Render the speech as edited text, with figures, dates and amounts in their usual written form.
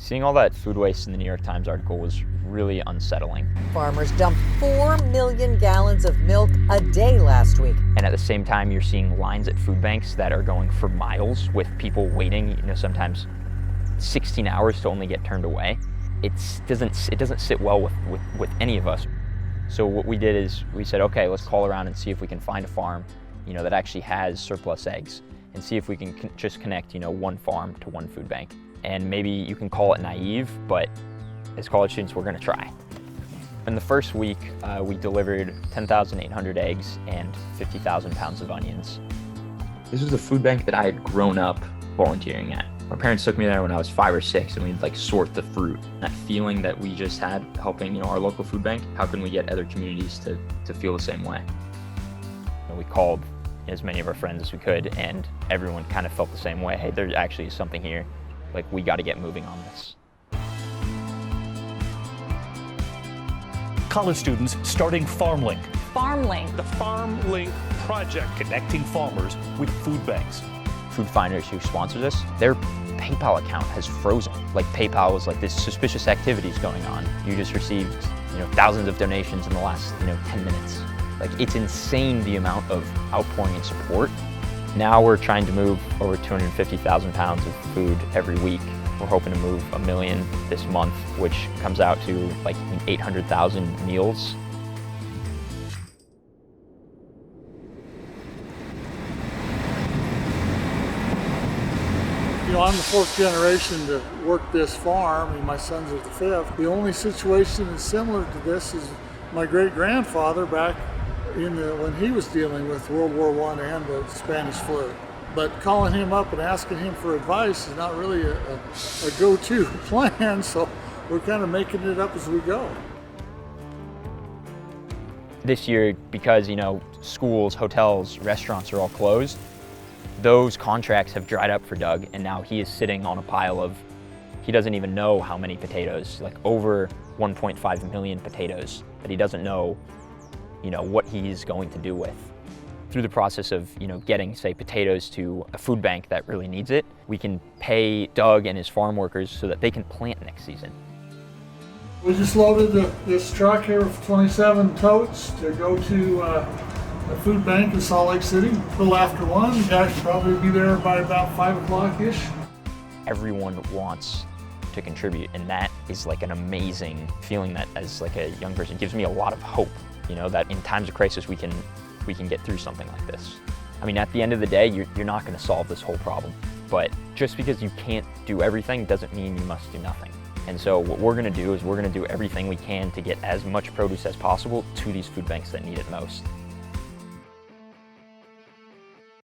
Seeing all that food waste in the New York Times article was really unsettling. Farmers dumped 4 million gallons of milk a day last week. And at the same time, you're seeing lines at food banks that are going for miles with people waiting, sometimes 16 hours to only get turned away. It doesn't sit well with any of us. So what we did is we said, okay, let's call around and see if we can find a farm, that actually has surplus eggs, and see if we can just connect, one farm to one food bank. And maybe you can call it naive, but as college students, we're gonna try. In the first week, we delivered 10,800 eggs and 50,000 pounds of onions. This was a food bank that I had grown up volunteering at. My parents took me there when I was 5 or 6, and we'd sort the fruit. That feeling that we just had helping, our local food bank, how can we get other communities to feel the same way? We called as many of our friends as we could, and everyone kind of felt the same way. Hey, there actually is something here. We got to get moving on this. College students starting FarmLink. FarmLink. The FarmLink Project. Connecting farmers with food banks. Food Finders, who sponsors us, their PayPal account has frozen. PayPal was this suspicious activities going on. You just received, thousands of donations in the last, 10 minutes. It's insane the amount of outpouring and support. Now we're trying to move over 250,000 pounds of food every week. We're hoping to move 1 million this month, which comes out to 800,000 meals. I'm the 4th generation to work this farm, and my sons are the 5th. The only situation that's similar to this is my great-grandfather back when he was dealing with World War I and the Spanish flu. But calling him up and asking him for advice is not really a go-to plan, so we're kind of making it up as we go. This year, because schools, hotels, restaurants are all closed, those contracts have dried up for Doug, and now he is sitting on a pile of, he doesn't even know how many potatoes, over 1.5 million potatoes that he doesn't know, what he's going to do with. Through the process of, getting, say, potatoes to a food bank that really needs it, we can pay Doug and his farm workers so that they can plant next season. We just loaded this truck here with 27 totes to go to a food bank in Salt Lake City. A little after 1, the guys should probably be there by about 5 o'clock-ish. Everyone wants to contribute, and that is an amazing feeling that as a young person, it gives me a lot of hope, that in times of crisis we can get through something like this. At the end of the day, you're not going to solve this whole problem, but just because you can't do everything doesn't mean you must do nothing. And so what we're going to do is we're going to do everything we can to get as much produce as possible to these food banks that need it most.